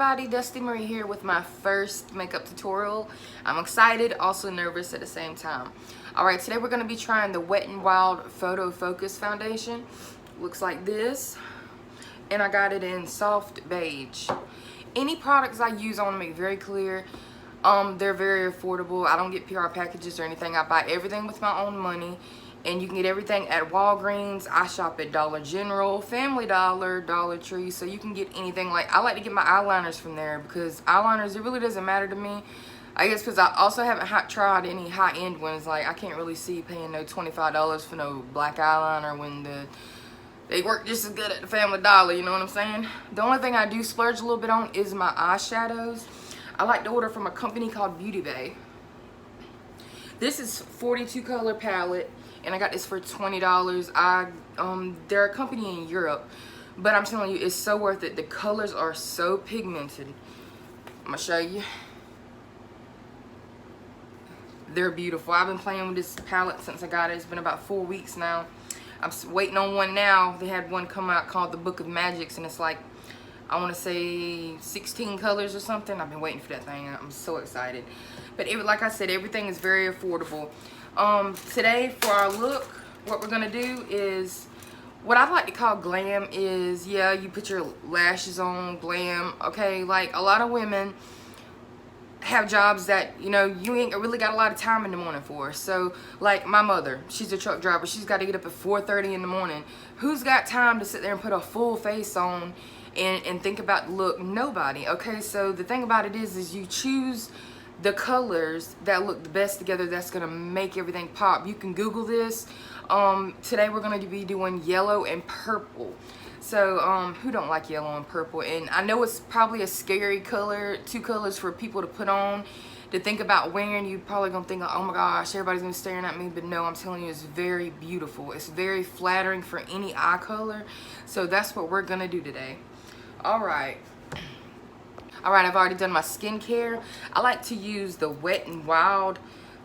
everybody, Dusty Marie here with my first makeup tutorial. I'm excited, also nervous at the same time. Alright, today we're going to be trying the Wet N Wild Photofocus foundation. Looks like this. And I got it in soft beige. Any products I use, I want to make very clear, they're very affordable. I don't get PR packages or anything. I buy everything with my own money. And you can get everything at Walgreens. I shop at Dollar General, Family Dollar, Dollar Tree. So you can get anything. Like, I like to get my eyeliners from there because eyeliners, it really doesn't matter to me. I guess because I also haven't tried any high-end ones. Like, I can't really see paying no $25 for no black eyeliner when they work just as good at the Family Dollar, you know what I'm saying? The only thing I do splurge a little bit on is my eyeshadows. I like to order from a company called Beauty Bay. This is 42 color palette. And I got this for $20. They're a company in Europe, but I'm telling you, it's so worth it. The colors are so pigmented. I'm gonna show you. They're beautiful. I've been playing with this palette since I got it. It's been about 4 weeks now. I'm waiting on one now. They had one come out called the Book of Magics, and it's like, I want to say 16 colors or something. I've been waiting for that thing. I'm so excited. But like I said, everything is very affordable. Today for our look, what we're gonna do is what I like to call glam is, yeah, you put your lashes on, glam, okay? Like, a lot of women have jobs that, you know, you ain't really got a lot of time in the morning for. So, like my mother, she's a truck driver. She's got to get up at 4:30 in the morning. Who's got time to sit there and put a full face on and think about the look? Nobody, okay? So the thing about it is you choose the colors that look the best together. That's gonna make everything pop. You can Google this. Today we're gonna be doing yellow and purple. So who don't like yellow and purple? And I know it's probably a scary color, two colors for people to put on, to think about wearing. You probably gonna think, oh my gosh, everybody's gonna be staring at me. But no, I'm telling you, it's very beautiful. It's very flattering for any eye color. So that's what we're gonna do today. Alright, I've already done my skincare. I like to use the Wet N Wild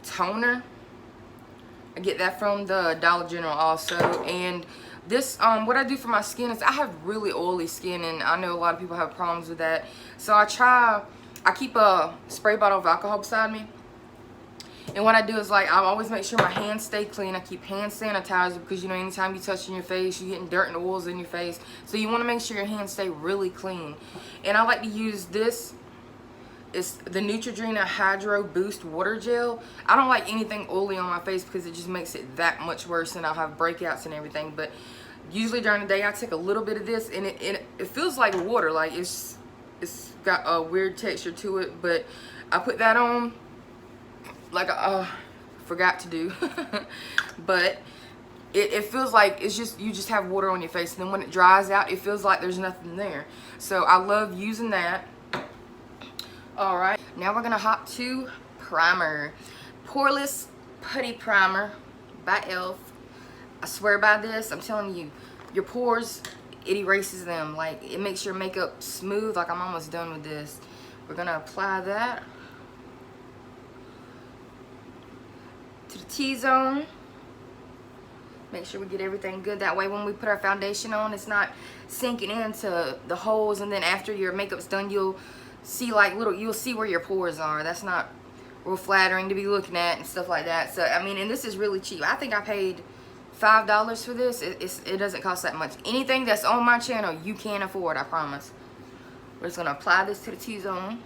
toner. I get that from the Dollar General also. And this, what I do for my skin is I have really oily skin, and I know a lot of people have problems with that. So I keep a spray bottle of alcohol beside me. And what I do is, like, I always make sure my hands stay clean. I keep hand sanitizer because, you know, anytime you touch in your face, you're getting dirt and oils in your face. So you want to make sure your hands stay really clean. And I like to use this. It's the Neutrogena Hydro Boost Water Gel. I don't like anything oily on my face because it just makes it that much worse, and I'll have breakouts and everything. But usually during the day, I take a little bit of this, and it feels like water. Like, it's got a weird texture to it. But I put that on, like forgot to do. But it feels like it's just, you just have water on your face, and then when it dries out, it feels like there's nothing there. So I love using that. Alright, now we're gonna hop to primer. Poreless Putty Primer by e.l.f. I swear by this. I'm telling you, your pores, it erases them. Like, it makes your makeup smooth. Like, I'm almost done with this. We're gonna apply that to the T-zone. Make sure we get everything good. That way when we put our foundation on, it's not sinking into the holes, and then after your makeup's done, you'll see like you'll see where your pores are. That's not real flattering to be looking at and stuff like that. So, I mean, and this is really cheap. I think I paid $5 for this. It doesn't cost that much. Anything that's on my channel, you can afford, I promise. We're just gonna apply this to the T-zone.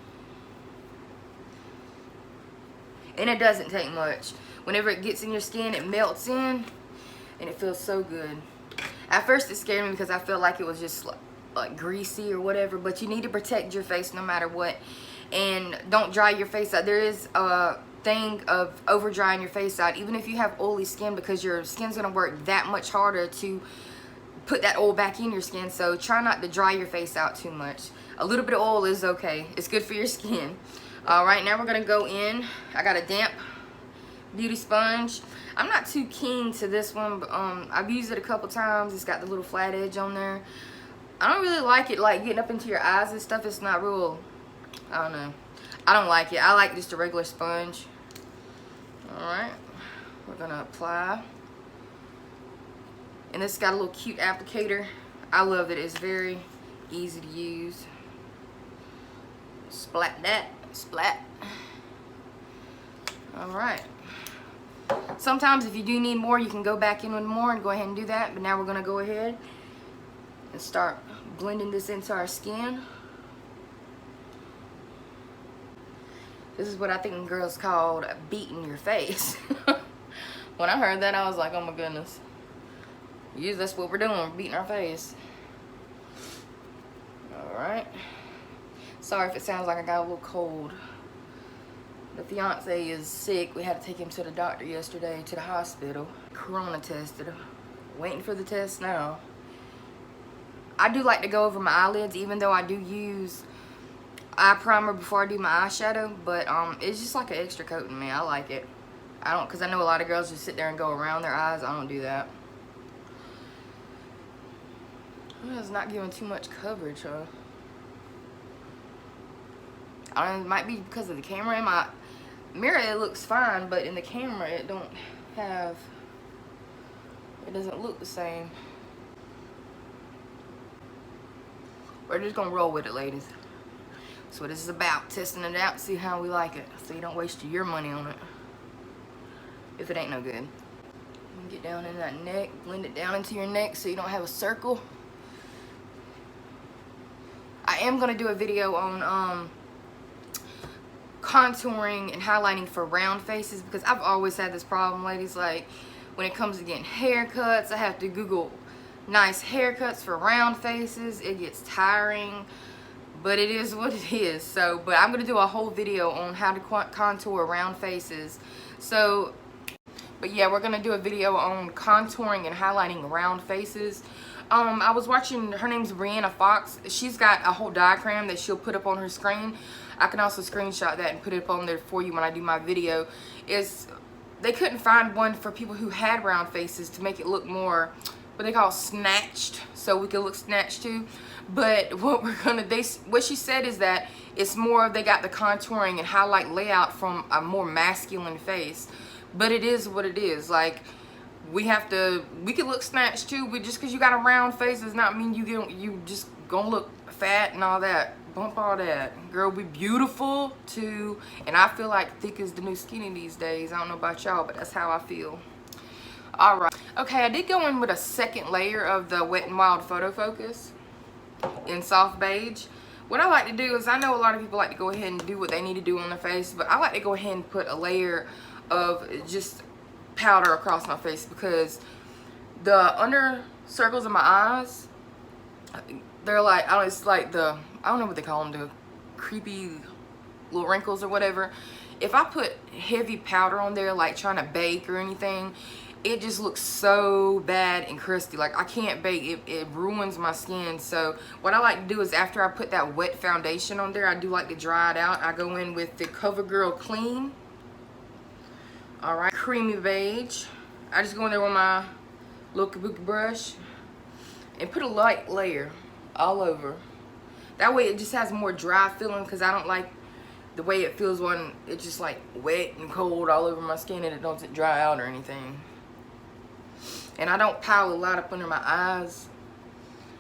And it doesn't take much. Whenever it gets in your skin, it melts in, and it feels so good. At first it scared me because I felt like it was just like greasy or whatever, but you need to protect your face no matter what. And don't dry your face out. There is a thing of over drying your face out, even if you have oily skin, because your skin's gonna work that much harder to put that oil back in your skin. So try not to dry your face out too much. A little bit of oil is okay. It's good for your skin. Alright, now we're gonna go in. I got a damp beauty sponge. I'm not too keen to this one, but I've used it a couple times. It's got the little flat edge on there. I don't really like it, like getting up into your eyes and stuff. It's not real, I don't know. I don't like it. I like just a regular sponge. Alright, we're gonna apply. And this got a little cute applicator. I love it. It's very easy to use. Splat that. Splat. Alright. Sometimes if you do need more, you can go back in with more and go ahead and do that. But now we're going to go ahead and start blending this into our skin. This is what I think girls called beating your face. When I heard that, I was like, oh my goodness. Yes, that's what we're doing, beating our face. Alright. Sorry if it sounds like I got a little cold. The fiance is sick. We had to take him to the doctor yesterday, to the hospital. Corona tested. Waiting for the test now. I do like to go over my eyelids, even though I do use eye primer before I do my eyeshadow. But it's just like an extra coating, man. I like it. I don't, because I know a lot of girls just sit there and go around their eyes. I don't do that. It's not giving too much coverage, huh? I don't know, it might be because of the camera. In my mirror it looks fine, but in the camera it don't have, it doesn't look the same. We're just gonna roll with it, ladies. That's what this is about, testing it out, see how we like it, so you don't waste your money on it if it ain't no good. Get down in that neck, blend it down into your neck so you don't have a circle. I am gonna do a video on contouring and highlighting for round faces, because I've always had this problem, ladies. Like when it comes to getting haircuts, I have to Google nice haircuts for round faces. It gets tiring, but it is what it is. So, but I'm gonna do a whole video on how to contour round faces. So, but yeah, we're gonna do a video on contouring and highlighting round faces. I was watching, her name's Brianna Fox. She's got a whole diagram that she'll put up on her screen. I can also screenshot that and put it up on there for you when I do my video. They couldn't find one for people who had round faces to make it look more, what they call snatched, so we can look snatched too. But what she said is that it's more, they got the contouring and highlight layout from a more masculine face. But it is what it is. Like, we can look snatched too, but just because you got a round face does not mean you just gonna look fat and all that. Bump all that. Girl, be beautiful too. And I feel like thick is the new skinny these days. I don't know about y'all, but that's how I feel. Alright. Okay, I did go in with a second layer of the Wet and Wild Photofocus in soft beige. What I like to do is, I know a lot of people like to go ahead and do what they need to do on their face, but I like to go ahead and put a layer of just powder across my face, because the under circles of my eyes, they're like, it's like the, I don't know what they call them, the creepy little wrinkles or whatever. If I put heavy powder on there, like trying to bake or anything, it just looks so bad and crusty. Like, I can't bake. It ruins my skin. So what I like to do is, after I put that wet foundation on there, I do like to dry it out. I go in with the CoverGirl Clean. Alright, creamy beige. I just go in there with my little kabuki brush and put a light layer all over. That way it just has more dry feeling, because I don't like the way it feels when it's just like wet and cold all over my skin and it doesn't dry out or anything. And I don't pile a lot up under my eyes.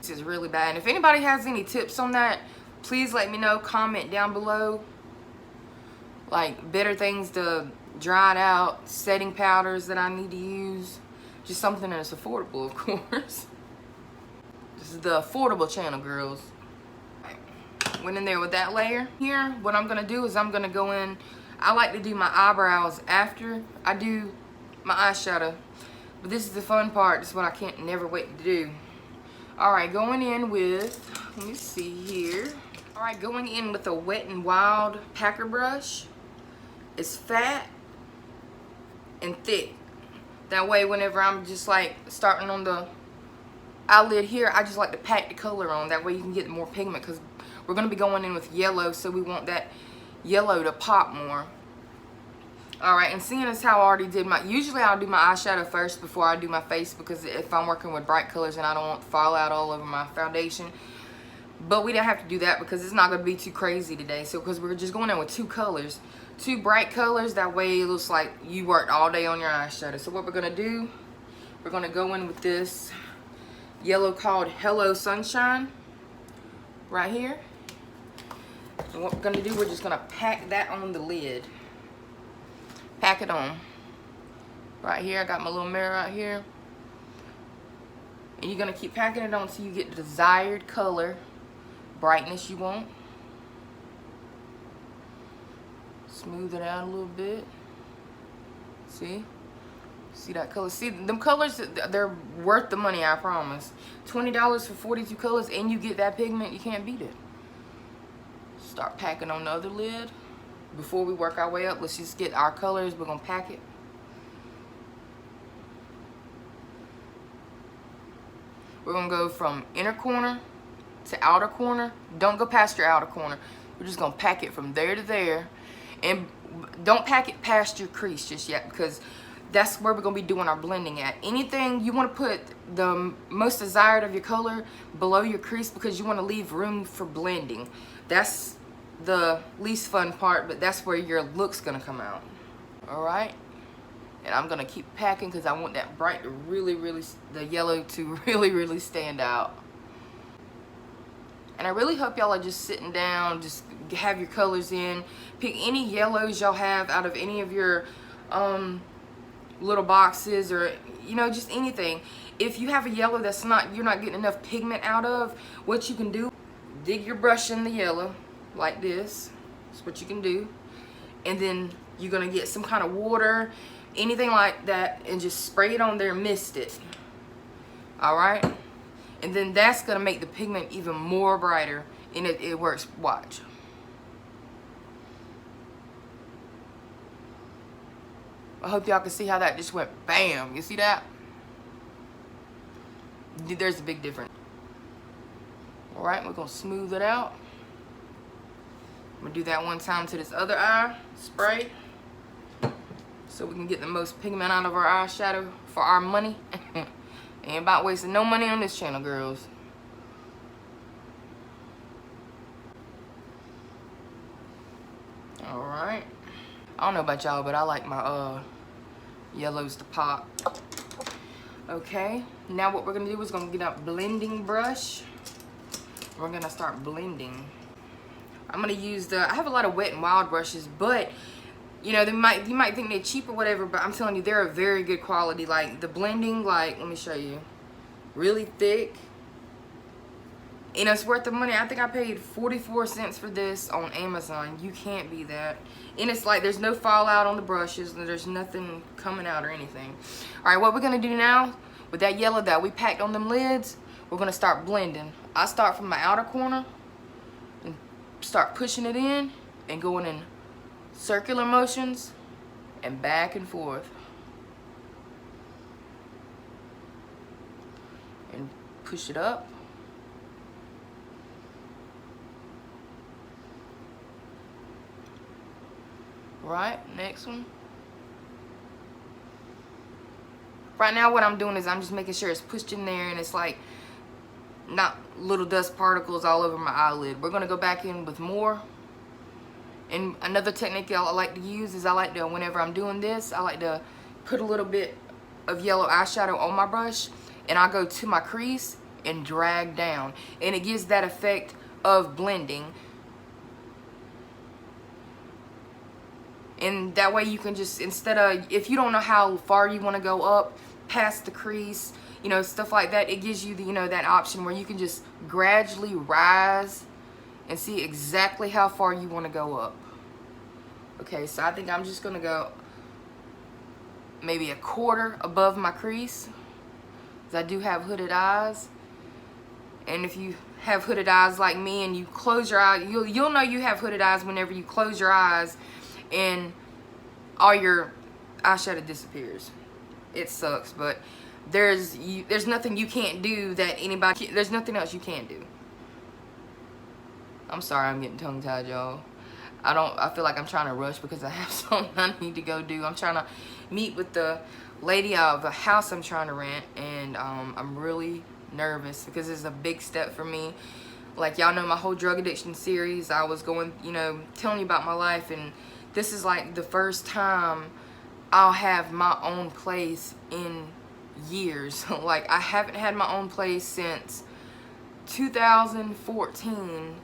This is really bad. And if anybody has any tips on that, please let me know. Comment down below. Like, better things to dry it out, setting powders that I need to use. Just something that's affordable, of course. This is the affordable channel, girls. Went in there with that layer. Here, what I'm gonna do is I'm gonna go in, I like to do my eyebrows after I do my eyeshadow. But this is the fun part. This is what I can't never wait to do. Alright, going in with, let me see here. Alright, going in with a Wet and Wild packer brush. It's fat and thick. That way, whenever I'm just like starting on the eyelid here, I just like to pack the color on. That way you can get more pigment, because we're going to be going in with yellow, so we want that yellow to pop more. Alright, and seeing as how I already did usually I'll do my eyeshadow first before I do my face, because if I'm working with bright colors and I don't want to fall out all over my foundation. But we didn't have to do that because it's not going to be too crazy today. So, because we're just going in with two colors. Two bright colors, that way it looks like you worked all day on your eyeshadow. So what we're going to do, we're going to go in with this yellow called Hello Sunshine right here. And what we're gonna do, we're just gonna pack that on the lid. Pack it on. Right here, I got my little mirror right here. And you're gonna keep packing it on until you get the desired color, brightness you want. Smooth it out a little bit. See? See that color? See, them colors, they're worth the money, I promise. $20 for 42 colors and you get that pigment, you can't beat it. Start packing on the other lid. Before we work our way up, let's just get our colors. We're gonna pack it. We're gonna go from inner corner to outer corner. Don't go past your outer corner. We're just gonna pack it from there to there. And don't pack it past your crease just yet, because that's where we're gonna be doing our blending at. Anything you wanna put the most desired of your color below your crease, because you wanna leave room for blending. That's the least fun part, but that's where your look's gonna come out. All right, and I'm gonna keep packing because I want that bright to really, the yellow to really stand out. And I really hope y'all are just sitting down, just have your colors in. Pick any yellows y'all have out of any of your little boxes, or you know, just anything. If you have a yellow that's you're not getting enough pigment out of, what you can do, dig your brush in the yellow like this. That's what you can do. And then you're gonna get some kind of water, anything like that, and just spray it on there, mist it. All right, and then that's gonna make the pigment even more brighter, and it works. Watch. I hope y'all can see how that just went bam. You see that? There's a big difference. All right, we're gonna smooth it out. I'm gonna do that one time to this other eye, spray, so we can get the most pigment out of our eyeshadow for our money. Ain't about wasting no money on this channel, girls. All right. I don't know about y'all, but I like my yellows to pop. Okay, now what we're gonna do is gonna get our blending brush. We're gonna start blending. I'm gonna use I have a lot of Wet and Wild brushes, but you know, you might think they're cheap or whatever, but I'm telling you, they're a very good quality. Like the blending, like, let me show you, really thick. And it's worth the money. I think I paid 44 cents for this on Amazon. You can't beat that. And it's like there's no fallout on the brushes, and there's nothing coming out or anything. All right, what we're gonna do now with that yellow that we packed on them lids, we're gonna start blending. I start from my outer corner and start pushing it in and going in circular motions and back and forth. And push it up. Right, next one. Right now what I'm doing is I'm just making sure it's pushed in there and it's like not little dust particles all over my eyelid. We're gonna go back in with more. And another technique I like to use is whenever I'm doing this, I like to put a little bit of yellow eyeshadow on my brush, and I go to my crease and drag down, and it gives that effect of blending. And that way you can just, instead of, if you don't know how far you want to go up past the crease, you know, stuff like that, it gives you the, you know, that option where you can just gradually rise and see exactly how far you want to go up. Okay, so I think I'm just going to go maybe a quarter above my crease, because I do have hooded eyes. And if you have hooded eyes like me and you close your eyes, you'll know you have hooded eyes whenever you close your eyes and all your eyeshadow disappears. It sucks, but there's nothing you can't do that there's nothing else you can't do. I'm sorry, I'm getting tongue-tied, y'all. I feel like I'm trying to rush because I have something I need to go do. I'm trying to meet with the lady of the house I'm trying to rent, and I'm really nervous because it's a big step for me. Like, y'all know my whole drug addiction series, I was going, you know, telling you about my life, and this is like the first time I'll have my own place in years. Like, I haven't had my own place since 2014,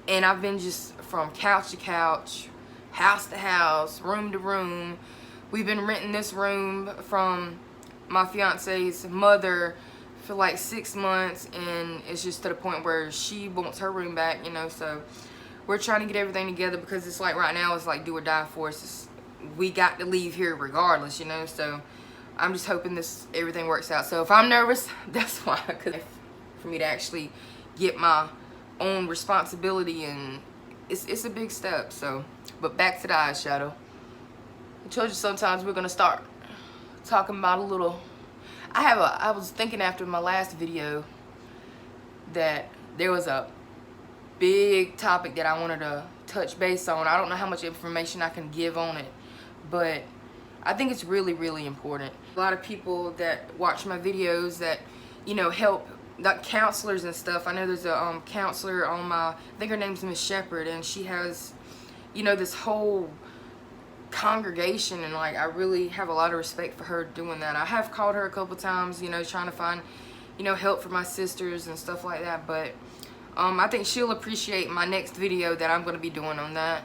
And I've been just from couch to couch, house to house, room to room. We've been renting this room from my fiance's mother for like 6 months, and it's just to the point where she wants her room back, you know. So we're trying to get everything together, because it's like right now it's like do or die for us. We got to leave here regardless, you know. So I'm just hoping everything works out. So if I'm nervous, that's why, because for me to actually get my own responsibility, and it's a big step. So, but back to the eyeshadow. I told you sometimes we're gonna start talking about a little. I was thinking after my last video that there was a big topic that I wanted to touch base on. I don't know how much information I can give on it, but I think it's really, really important. A lot of people that watch my videos that, you know, help, like counselors and stuff. I know there's a counselor on my, I think her name's Miss Shepherd, and she has, you know, this whole congregation, and like I really have a lot of respect for her doing that. I have called her a couple times, you know, trying to find, you know, help for my sisters and stuff like that, but I think she'll appreciate my next video that I'm going to be doing on that.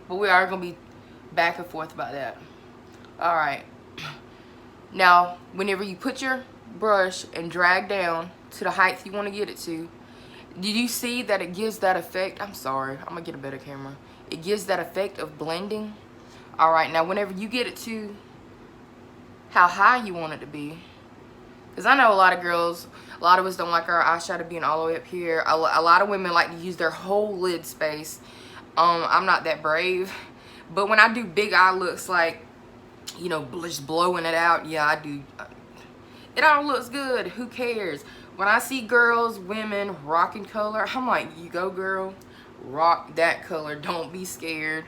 But we are going to be back and forth about that. Alright, now whenever you put your brush and drag down to the height you want to get it to, did you see that it gives that effect? I'm sorry, I'm gonna get a better camera. It gives that effect of blending. Alright, now whenever you get it to how high you want it to be, because I know a lot of girls, a lot of us don't like our eyeshadow being all the way up here. A lot of women like to use their whole lid space. I'm not that brave, but when I do big eye looks, like, you know, just blowing it out, yeah, I do. It all looks good. Who cares? When I see girls, women rocking color, I'm like, you go, girl, rock that color. Don't be scared.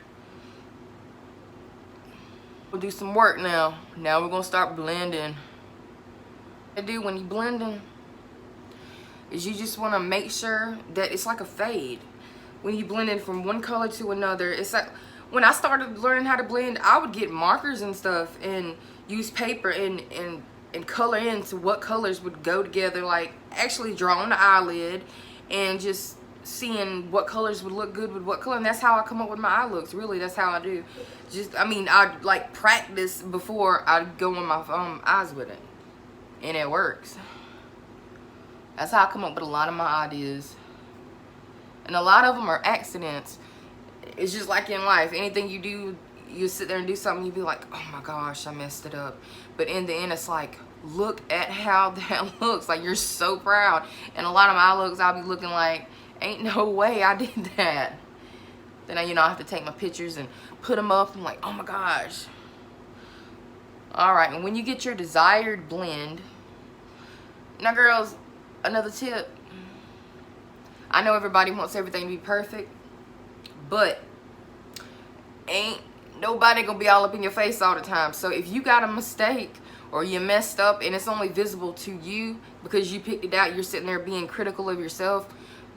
We'll do some work now. Now we're gonna start blending. What I do when you blending is you just want to make sure that it's like a fade. When you blend in from one color to another, it's like, when I started learning how to blend, I would get markers and stuff and use paper and color into what colors would go together, like actually drawing the eyelid and just seeing what colors would look good with what color. And that's how I come up with my eye looks. Really, that's how I do. Just, I mean, I like practice before I go on my eyes with it, and it works. That's how I come up with a lot of my ideas, and a lot of them are accidents. It's just like in life, anything you do, you sit there and do something, you be like, oh my gosh, I messed it up. But in the end, it's like, look at how that looks. Like, you're so proud. And a lot of my looks, I'll be looking like, ain't no way I did that. Then I, you know, I have to take my pictures and put them up. I'm like, oh my gosh. Alright, and when you get your desired blend, now girls, another tip. I know everybody wants everything to be perfect, but ain't nobody gonna be all up in your face all the time. So if you got a mistake or you messed up and it's only visible to you because you picked it out, you're sitting there being critical of yourself,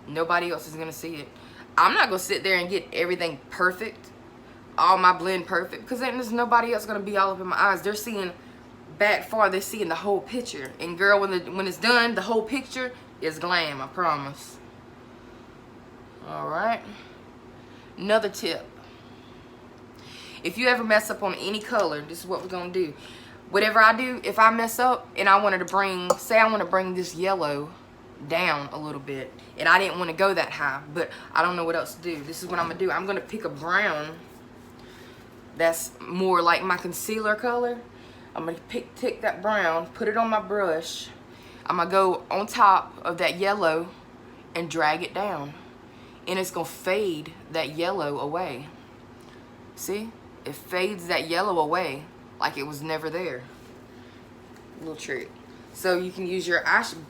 nobody else is gonna see it. I'm not gonna sit there and get everything perfect, all my blend perfect, because then there's nobody else gonna be all up in my eyes. They're seeing back far, they're seeing the whole picture. And girl, when it's done, the whole picture is glam, I promise. Alright, another tip. If you ever mess up on any color, this is what we're gonna do. Whatever I do, if I mess up and I wanted to bring, say I want to bring this yellow down a little bit, and I didn't want to go that high, but I don't know what else to do. This is what I'm gonna do. I'm gonna pick a brown that's more like my concealer color. I'm gonna take that brown, put it on my brush. I'm gonna go on top of that yellow and drag it down, and it's gonna fade that yellow away. See, it fades that yellow away like it was never there. Little trick. So you can use your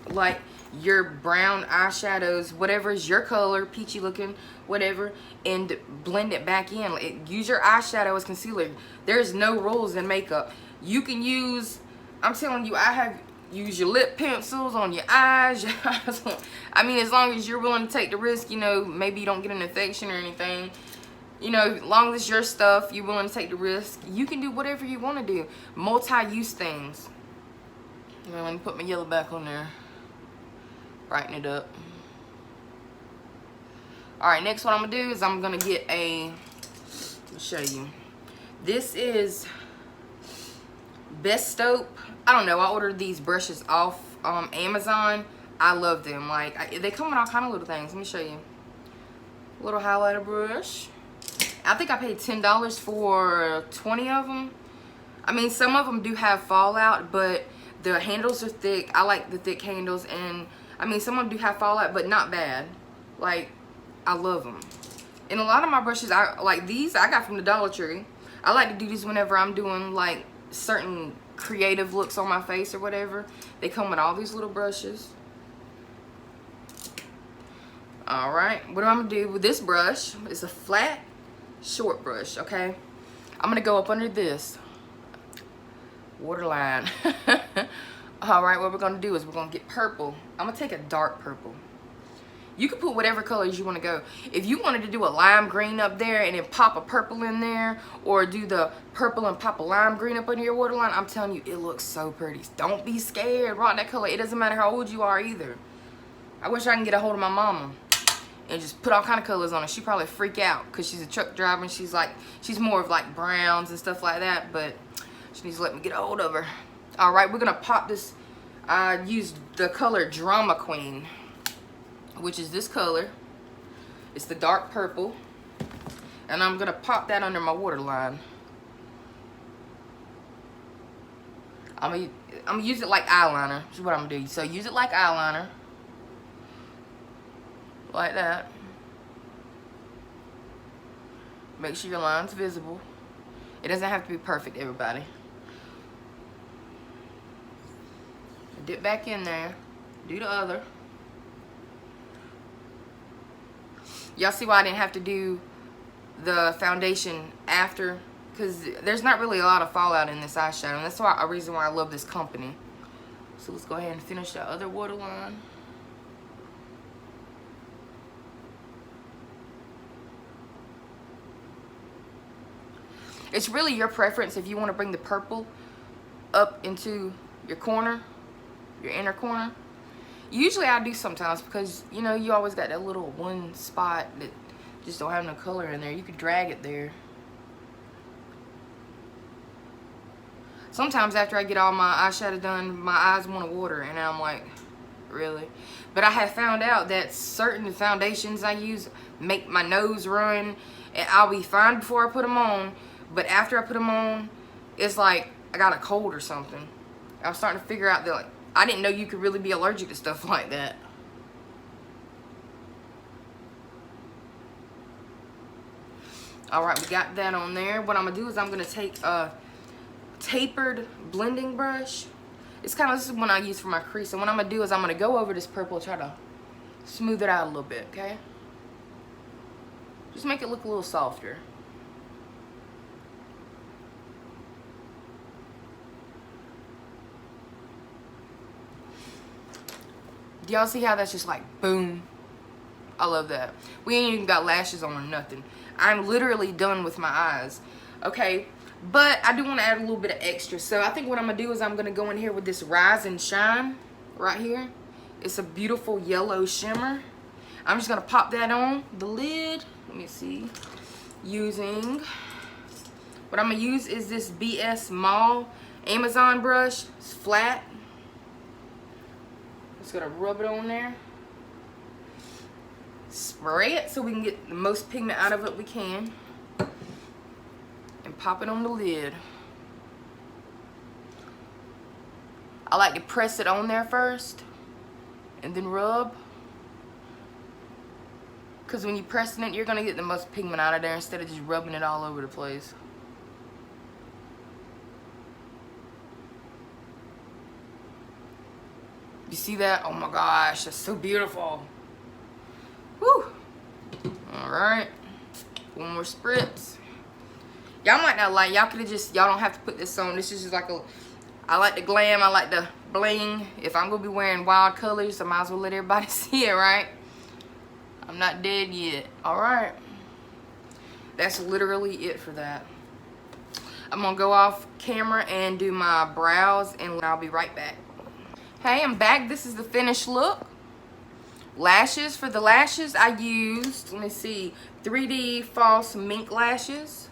like your brown eyeshadows, whatever is your color, peachy looking, whatever, and blend it back in. Use your eyeshadow as concealer. There's no rules in makeup. You can use, I'm telling you, I have used your lip pencils on your eyes. I mean, as long as you're willing to take the risk, you know, maybe you don't get an infection or anything. You know, as long as your stuff, you're willing to take the risk, you can do whatever you want to do. Multi-use things. Let me put my yellow back on there. Brighten it up. All right, next what I'm gonna do is I'm gonna get a, let me show you. This is Best Soap. I don't know, I ordered these brushes off Amazon. I love them. Like, they come with all kind of little things. Let me show you. Little highlighter brush. I think I paid $10 for 20 of them. I mean, some of them do have fallout, but the handles are thick. I like the thick handles, and I mean, some of them do have fallout, but not bad. Like, I love them. And a lot of my brushes, like these, I got from the Dollar Tree. I like to do these whenever I'm doing like certain creative looks on my face or whatever. They come with all these little brushes. All right, what I'm gonna do with this brush is a flat, short brush, okay? I'm gonna go up under this waterline. All right, what we're gonna do is we're gonna get purple. I'm gonna take a dark purple. You can put whatever colors you want to go. If you wanted to do a lime green up there and then pop a purple in there, or do the purple and pop a lime green up under your waterline, I'm telling you, it looks so pretty. Don't be scared. Rock that color. It doesn't matter how old you are either. I wish I can get a hold of my mama and just put all kind of colors on her. She'd probably freak out because she's a truck driver and she's more of like browns and stuff like that, but she needs to let me get a hold of her. All right, we're gonna pop this. I used the color Drama Queen, which is this color. It's the dark purple, and I'm gonna pop that under my waterline. I'm gonna use it like eyeliner. Is what I'm gonna do. So use it like eyeliner, like that. Make sure your line's visible. It doesn't have to be perfect, everybody. Dip back in there. Do the other. Y'all see why I didn't have to do the foundation after? Because there's not really a lot of fallout in this eyeshadow. And that's why a reason why I love this company. So let's go ahead and finish the other waterline. It's really your preference if you want to bring the purple up into your corner, your inner corner. Usually I do sometimes because, you know, you always got that little one spot that just don't have no color in there. You could drag it there. Sometimes after I get all my eyeshadow done, my eyes want to water and I'm like, really? But I have found out that certain foundations I use make my nose run, and I'll be fine before I put them on, but after I put them on, it's like I got a cold or something. I'm starting to figure out that, like, I didn't know you could really be allergic to stuff like that. All right, we got that on there. What I'm gonna do is I'm gonna take a tapered blending brush. It's kind of, this is one I use for my crease. And what I'm gonna do is I'm gonna go over this purple, try to smooth it out a little bit, okay? Just make it look a little softer. Do y'all see how that's just like boom? I love that. We ain't even got lashes on or nothing. I'm literally done with my eyes. Okay, but I do want to add a little bit of extra. So I think what I'm going to do is I'm going to go in here with this Rise and Shine right here. It's a beautiful yellow shimmer. I'm just going to pop that on the lid. Let me see. Using, what I'm going to use is this BS Mall Amazon brush. It's flat. Just gonna rub it on there. Spray it so we can get the most pigment out of it we can. And pop it on the lid. I like to press it on there first and then rub. Because when you're pressing it, you're gonna get the most pigment out of there instead of just rubbing it all over the place. You see that? Oh my gosh, that's so beautiful. Woo! Alright. One more spritz. Y'all might not like, y'all could have just, y'all don't have to put this on. This is just like a, I like the glam, I like the bling. If I'm gonna be wearing wild colors, I might as well let everybody see it, right? I'm not dead yet. Alright. That's literally it for that. I'm gonna go off camera and do my brows, and I'll be right back. Hey, I'm back. This is the finished look. Lashes. For the lashes, I used, let me see, 3D false mink lashes.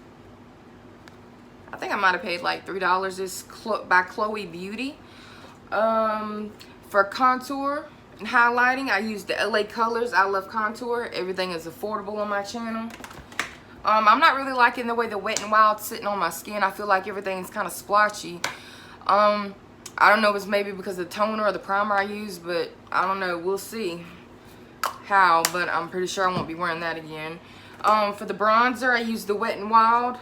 I think I might have paid like $3. This by Chloe Beauty. For contour and highlighting, I used the LA Colors I Love Contour. Everything is affordable on my channel. I'm not really liking the way the Wet and Wild's sitting on my skin. I feel like everything's kind of splotchy. I don't know if it's maybe because of the toner or the primer I used, but I don't know. We'll see how, but I'm pretty sure I won't be wearing that again. For the bronzer, I used the Wet and Wild.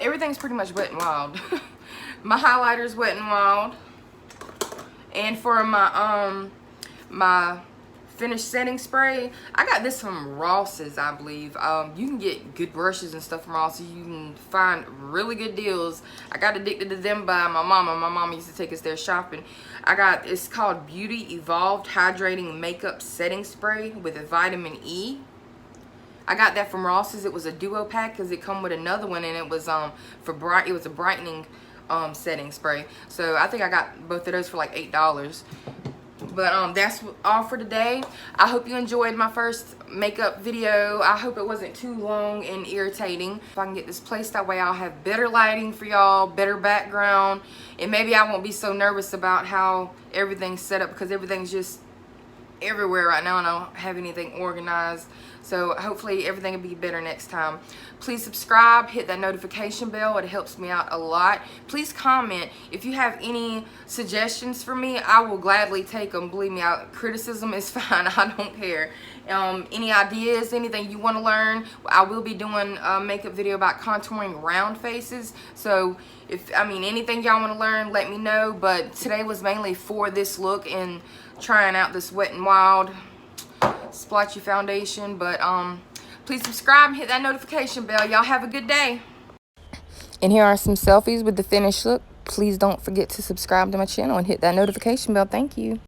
Everything's pretty much Wet and Wild. My highlighter's Wet and Wild. And for my my finish setting spray, I got this from Ross's, I believe. You can get good brushes and stuff from Ross's. You can find really good deals. I got addicted to them by my mama. My mama used to take us there shopping. It's called Beauty Evolved Hydrating Makeup Setting Spray with a vitamin E. I got that from Ross's. It was a duo pack because it come with another one, and it was it was a brightening setting spray. So I think I got both of those for like $8. But that's all for today. I hope you enjoyed my first makeup video. I hope it wasn't too long and irritating. If I can get this placed that way, I'll have better lighting for y'all, better background, and maybe I won't be so nervous about how everything's set up, because everything's just everywhere right now and I don't have anything organized. So hopefully everything will be better next time. Please subscribe, hit that notification bell. It helps me out a lot. Please comment if you have any suggestions for me. I will gladly take them. Believe me, criticism is fine. I don't care. Any ideas, anything you want to learn, I will be doing a makeup video about contouring round faces. So if anything y'all want to learn, let me know. But today was mainly for this look and trying out this Wet and Wild splotchy foundation. But please subscribe and hit that notification bell. Y'all have a good day. And here are some selfies with the finished look. Please don't forget to subscribe to my channel and hit that notification bell. Thank you.